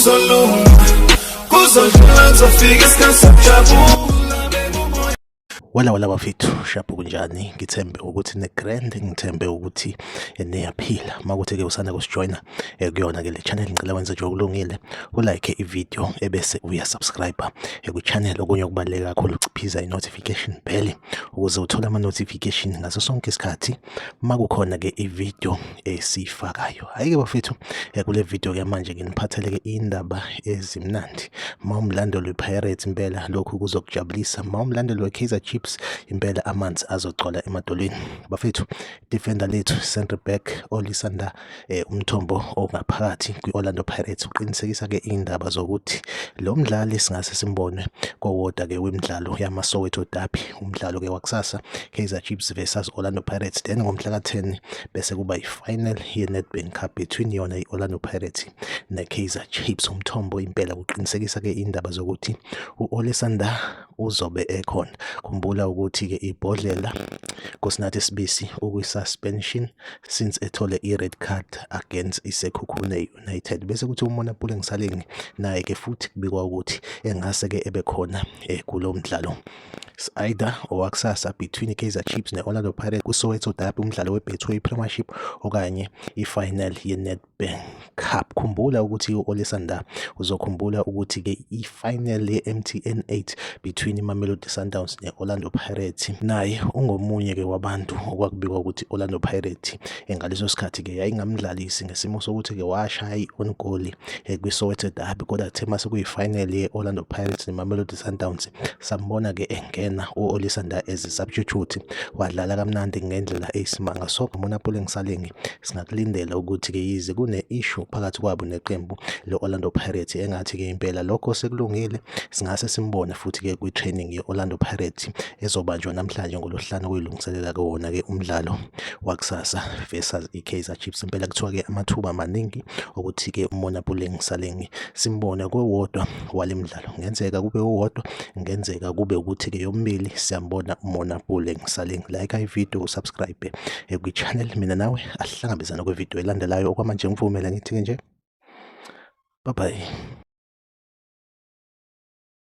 kuzolunga, kuzodlula kuzofika isikhathi sokujabula. Wala bafethu shaphu kunjani? Ngithembe ukuthi ne-grand, ngithembe ukuthi niyaphila. Makuthi ke usanda kusijoyina kuyona ke le channel ngicela wenze nje okulungile, ulike ivideo ebese uyasubscribe ku-channel. Okunye okubaluleke kakhulu uciphiza i-notification bell ukuze uthole ama-notification ngaso sonke isikhathi makukhona ke ivideo esifakayo. Hayi ke bafethu, kule video ke manje nginiphathele ke indaba ezimnandi. Mawumlandeli we-Pirates impela lokhu kuzokujabulisa. Mawumlandeli we-Kaizer Chiefs impela amanzi azogcola emadolweni. Bafethu, defender lethu center back Olisanda Umthombo ongaphakathi kwi-Orlando Pirates uqinisekisa ke indaba zokuthi lo mdlali singase simbone kowodwa ke wemidlalo yama-Soweto Derby, umdlalo ke wakusasa Kaizer Chiefs versus Orlando Pirates. Then ngomhla ka-10 bese kuba i-final ye-Nedbank Cup between yona i-Orlando Pirates ne-Kaizer Chiefs. Umthombo impela uqinisekisa ke indaba zokuthi u-Olisanda uzobe ekhona. Khumbula ukuthi ke ibhodlela Nkosinathi Sibisi ukwi-suspension since ethole i-red card against iSekhukhune United. Bese kuthi uMonapule Ngisalengi naye ke futhi kubikwa ukuthi engase ke ebekhona kulo mdlalo either owakusasa between Kaizer Chiefs ne-Orlando Pirates ku-Soweto Derby, umdlalo we-Betway Premiership okanye i-final ye-Nedbank Cup. Khumbula ukuthi u-Olisanda uzokhumbula ukuthi ke i-final ye-MTN 8 between iMamelodi Sundowns ne-Orlando Pirates naye ungomunye ke wabantu okwakubikwa ukuthi Orlando Pirates ngaleso sikhathi ke yayingamdlalisi ngesimo sokuthi ke washaya i-on goal kwi-Soweto Derby, kodwa thema sekuyi-final ye-Orlando Pirates ne-Mamelodi Sundowns sambona ke engena u-Olisanda as substitute, wadlala kamnandi ngendlela eyisimanga. So Monapule Ngisalengi singakulindela ukuthi ke yize kune-issue phakathi kwabo neqembu le-Orlando Pirates engathi ke impela lokho sekulungile, singase simbone futhi ke kwi-training ye-Orlando Pirates ezobanjwa namhlanje ngolosihlanu kuyilungiselela ke wona ke umdlalo wakusasa versus i-Kaizer Chiefs. Impela kuthiwa ke amathuba amaningi ukuthi ke uMonapule Ngisalengi simbone kowodwa wale mdlalo. Ngenzeka kube uwodwa, ngenzeka kube ukuthi ke yombili siyambona uMonapule Ngisalengi. Like ivideo, subscribe kwi-channel. Mina nawe asihlangabezana kwevideo elandelayo. Okwamanje ngivumela ngithi nje bye bye.